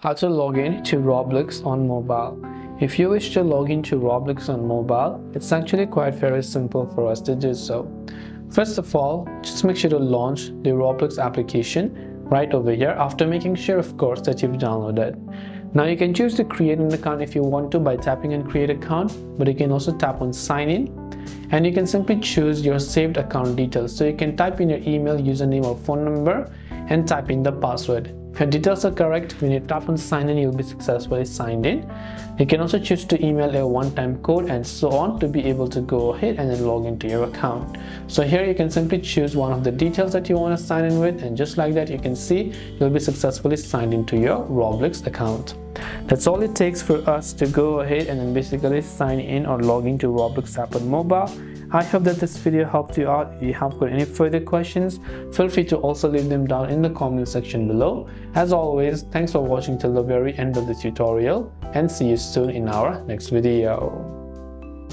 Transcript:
How to log in to Roblox on mobile. If you wish to log in to Roblox on mobile, it's actually quite very simple for us to do so. First of all, just make sure to launch the Roblox application right over here after making sure, of course, that you've downloaded. Now you can choose to create an account if you want to by tapping on create account, but you can also tap on sign in and you can simply choose your saved account details. So you can type in your email, username or phone number and type in the password. If your details are correct, when you tap on sign in, you'll be successfully signed in. You can also choose to email a one-time code and so on to be able to go ahead and then log into your account. So here you can simply choose one of the details that you want to sign in with, and just like that you can see you'll be successfully signed into your Roblox account. That's all it takes for us to go ahead and then basically sign in or log into Roblox app on mobile. I hope that this video helped you out. If you have got any further questions, feel free to also leave them down in the comment section below. As always, thanks for watching till the very end of the tutorial and see you soon in our next video.